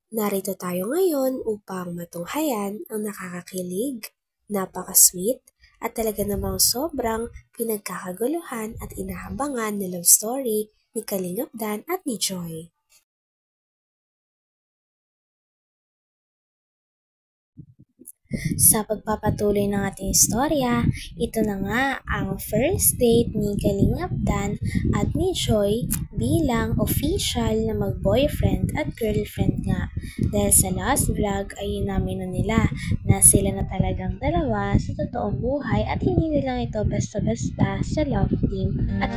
Narito tayo ngayon upang matunghayan ang nakakakilig, napaka-sweet, at talaga namang sobrang pinagkakaguluhan at inahabangan na love story ni Kalingap Dan at ni Joy. Sa pagpapatuloy ng ating istorya, ito na nga ang first date ni Kalingap Dan at ni Joy bilang official na mag-boyfriend at girlfriend nga. Dahil sa last vlog ay inamin na nila na sila na talagang dalawa sa totoong buhay at hindi nilang ito basta-basta sa love team at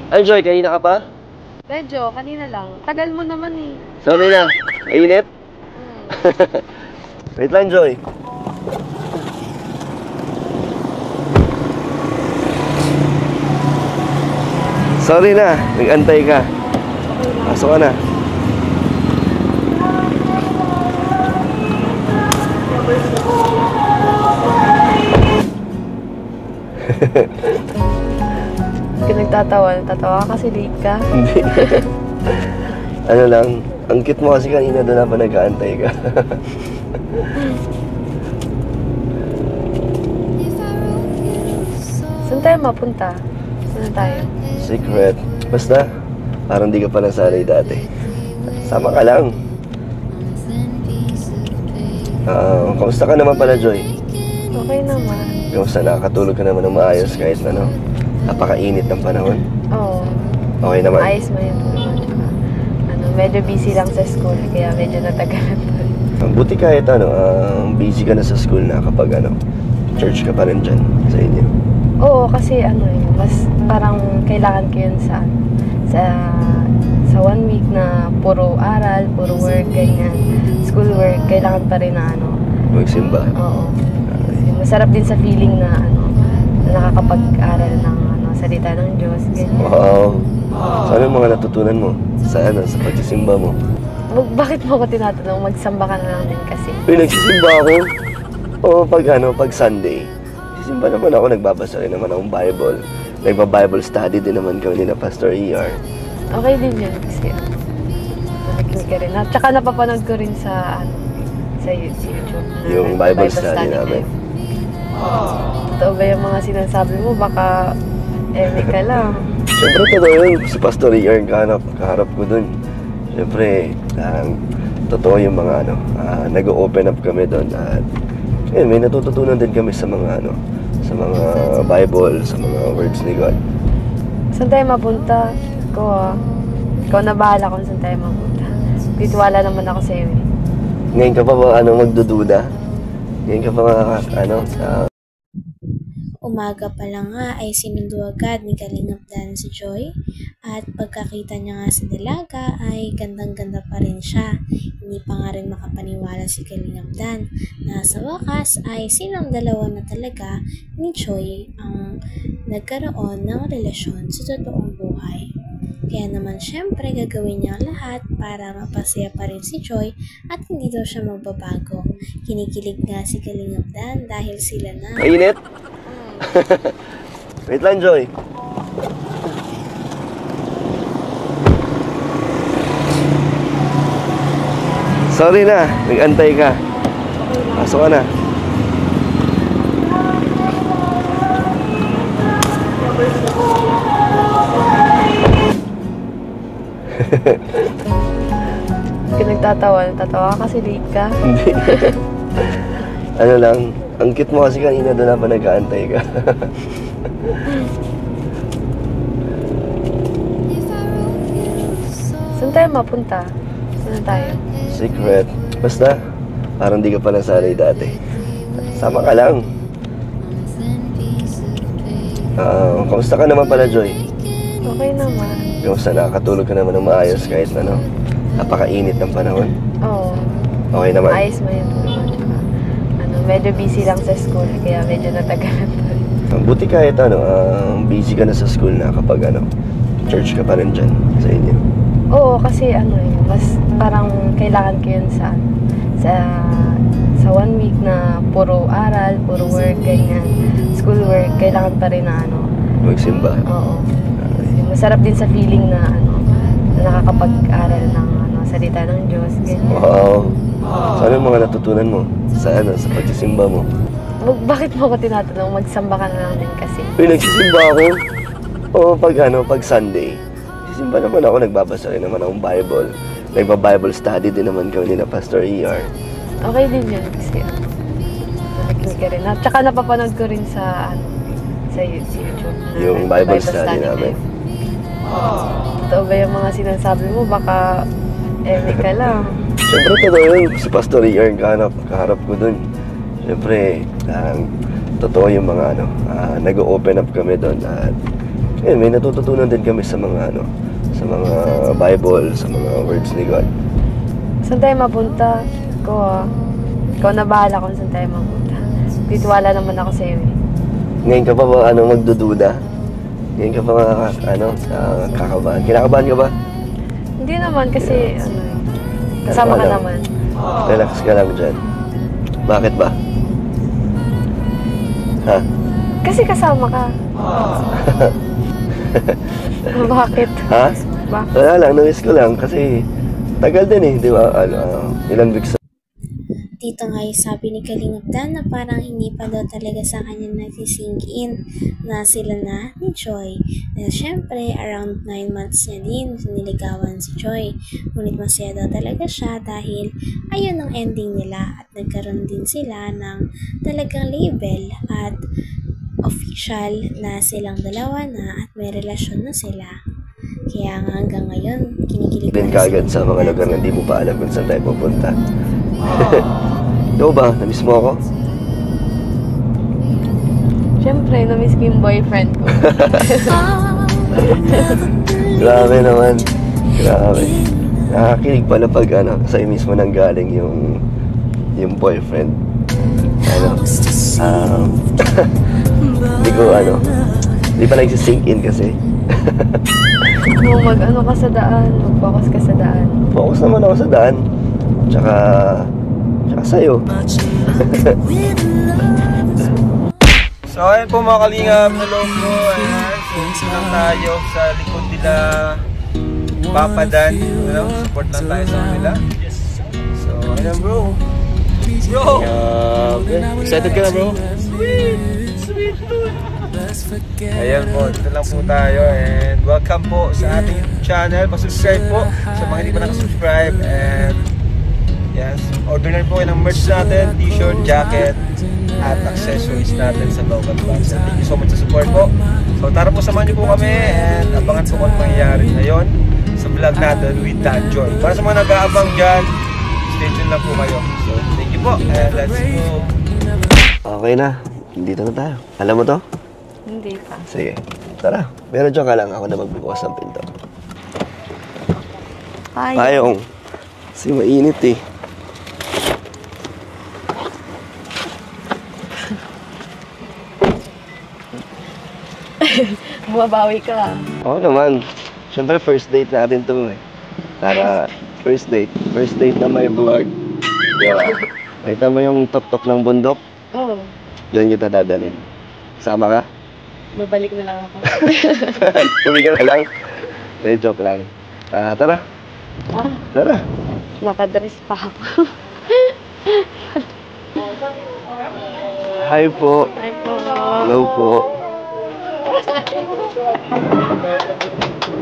Ay, Joy, kanina ka pa? Medyo, kanina lang. Tagal mo naman eh. Sorry na. Mainit? Wait lang, Joy. Sorry na. Nag-antay ka. Pasok ka na. Nagtatawa ka kasi late ka. Hindi. Ano lang, ang cute mo kasi kanina doon na pa nag-aantay ka. Saan tayo mapunta? Saan tayo? Secret. Basta, parang di ka pa nasanay dati. Sama ka lang. Kamusta ka naman pala, Joy? Okay naman. Kamusta, nakakatulog ka naman ng maayos kahit ano? Napakainit ng panahon. Oo. Okay naman. Ayos mo yun. Medyo busy lang sa school, kaya medyo natagalan pa. Buti kahit busy ka na sa school na kapag church ka pa rin dyan sa inyo. Oo, kasi mas parang kailangan ko yun sa 1 week na puro aral, puro work, ganyan. School work, kailangan pa rin na Magsimba. Oo. Masarap din sa feeling na nakakapag-aral ng salita ng Diyos, ganyan. Wow. So, ano yung mga natutunan mo sa pagsisimba mo? Bakit mo ako tinatanong? Magsamba ka na lang din kasi. Uy, nagsisimba ako. Oo, pag Sunday. Nagsisimba naman ako, nagbabasa rin naman akong Bible. Nagba-Bible study din naman kami ni Pastor ER. Okay din yun kasi nakikinig ka rin. At saka napapanood ko rin sa YouTube. Yung Bible study namin. Totoo ba yung mga sinasabi mo? Baka ka lang. Siyempre, totoo yun. Si Pastor ER kaharap ko dun. Siyempre, totoo yung mga nag-open up kami doon. At may natututunan din kami sa mga sa mga Bible, sa mga words ni God. Saan tayo mapunta? Ikaw na bahala kung saan tayo mapunta. Titiwala naman ako sa iyo. Ngayon ka pa ba magdududa? Ngayon ka pa Umaga pa lang nga ay sinundo agad ni Kalingap Dan si Joy at pagkakita niya nga sa dalaga ay gandang-ganda pa rin siya. Hindi pa nga rin makapaniwala si Kalingap Dan na sa wakas ay silang dalawa na talaga ni Joy ang nagkaroon ng relasyon sa totoong buhay. Kaya naman syempre gagawin niya ang lahat para mapasaya pa rin si Joy at hindi daw siya magbabago. Kinikilig nga si Kalingap Dan dahil sila na... Mainit? Wait lang, Joy. Sorry na, nag-antay ka. Pasok ka na. Nagtatawa ka kasi late ka. Hindi. Ano lang, ang cute mo kasi kanina doon na pa nag-aantay ka. Saan tayo mapunta? Saan tayo? Secret. Basta, parang di ka pa nasanay dati. Sama ka lang. Kamusta ka naman pala, Joy? Okay naman. Kamusta, nakakatulog ka naman ng maayos kahit napakainit ng panahon. Oo. Okay naman. Ayos mo yun. Medyo busy lang sa school, kaya medyo natagalan pa rin. Buti kahit busy ka na sa school na kapag church ka pa rin dyan sa inyo. Oo, Oo, kasi mas parang kailangan ko yun sa 1 week na puro aral, puro work, ganyan. School work, kailangan pa rin na Magsimba. Oo. Kasi masarap din sa feeling na na nakakapag-aral ng salita ng Diyos, ganyan. Wow. So, ano yung mga natutunan mo sa pagsisimba mo? Bakit mo ko tinatanong? Magsamba ka na lang din kasi. Uy, nagsisimba ako. Oo, pag Sunday. Nagsisimba naman ako, nagbabasa rin naman akong Bible. Nagba-Bible study din naman kami ni Pastor ER. Okay din yun kasi nakikinig ka rin. Tsaka napapanood ko rin sa YouTube. Yung Bible study namin. Totoo ba yung mga sinasabi mo? Baka ka lang. Siyempre, totoo yun. Si Pastor ER kaharap ko dun. Siyempre, totoo yung mga nag-open up kami doon at may natututunan din kami sa mga sa mga Bible, sa mga words ni God. Saan tayo mapunta? Ikaw na bahala kung saan tayo mapunta. Titiwala naman ako sa iyo. Ngayon ka pa ba magdududa? Ngayon ka pa kakabahan? Kinakabahan ka ba? Hindi naman kasi kasama ka naman. Relax ka lang dyan. Bakit ba? Ha? Kasi kasama ka. Bakit? Ha? Bakit? Wala lang, na-miss ko lang kasi tagal din di ba? Ilang weeks. Dito nga yung sabi ni Kalingap Dan na parang hindi pa daw talaga sa kanya nagsisink in na sila na ni Joy. Dahil syempre, around 9 months niya din niligawan si Joy. Ngunit masaya daw talaga siya dahil ayun ang ending nila at nagkaroon din sila ng talagang label at official na silang dalawa na at may relasyon na sila. Kaya nga hanggang ngayon, kinikilig Din kagad sa mga lugar na hindi mo pa alam kung saan tayo pupunta. Ikaw ba? Na-miss mo ako? Siyempre, na-miss ko yung boyfriend ko. Grabe naman. Grabe. Nakakilig pala pag sa'yo mismo nang galing yung boyfriend. Hindi ko hindi pa nagsisink in kasi. Ka sa daan, mag-focus ka sa daan. Focus naman ako sa daan. Tsaka sa'yo. So ayun po mga kalingap, hello po. So lang tayo sa likod nila Papa Dan. Support lang tayo sa kanila. So ayun bro. Excited ka na bro? Sweet dude. Ayan po, dito lang po tayo and welcome po sa ating channel. Pasubscribe po sa mga hindi pa nakasubscribe and yes, order na po kayo ng merch natin, t-shirt, jacket at accessories natin sa local brands. And thank you so much sa support po. So tara po, samahan niyo po kami and abangan po kung mangyayari ngayon sa vlog natin with Dan Joy. Para sa mga nag-aabang dyan, stay tuned lang po kayo. So thank you po and let's go. Okay na. Dito na tayo. Alam mo to? Hindi pa. Sige. Tara. Pero dyan ka lang. Ako na magbubukas ng pinto. Payong. Kasi mainit eh. Bumabawi ka. Oo naman. Siyempre first date natin to eh. Tara. First date. First date na may vlog. Diba? Nakita mo yung top-top ng bundok? Oo. Diyan kita dadalhin. Sama ka? Babalik na lang ako. Uwi ka na lang. Joke lang. Tara. Tara. Nakadress pa ako. Hi po. Ay po. Hello po.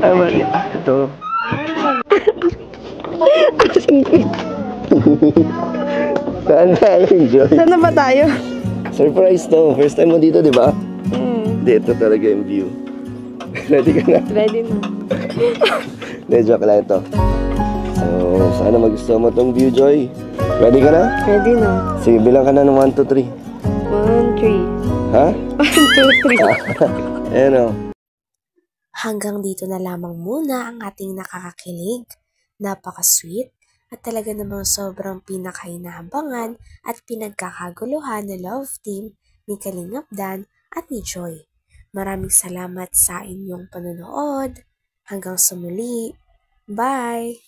Mali. Ito. Saan tayo, Joy? Saan na ba tayo? Surprise to. First time mo dito, di ba? Dito talaga yung view. Ready ka na? Ready na. Joke lang ito. So, sana magustuhan mo tong view, Joy. Ready ka na? Ready na. Sige, bilang ka na ng 1, 2, 3. 1, 3. Ha? 1, 2, 3. Ayan o. Hanggang dito na lamang muna ang ating nakakakilig, napaka-sweet, at talaga namang sobrang pinakainahabangan at pinagkakaguluhan na love team ni Kalingap Dan at ni Joy. Maraming salamat sa inyong panonood. Hanggang sa muli. Bye!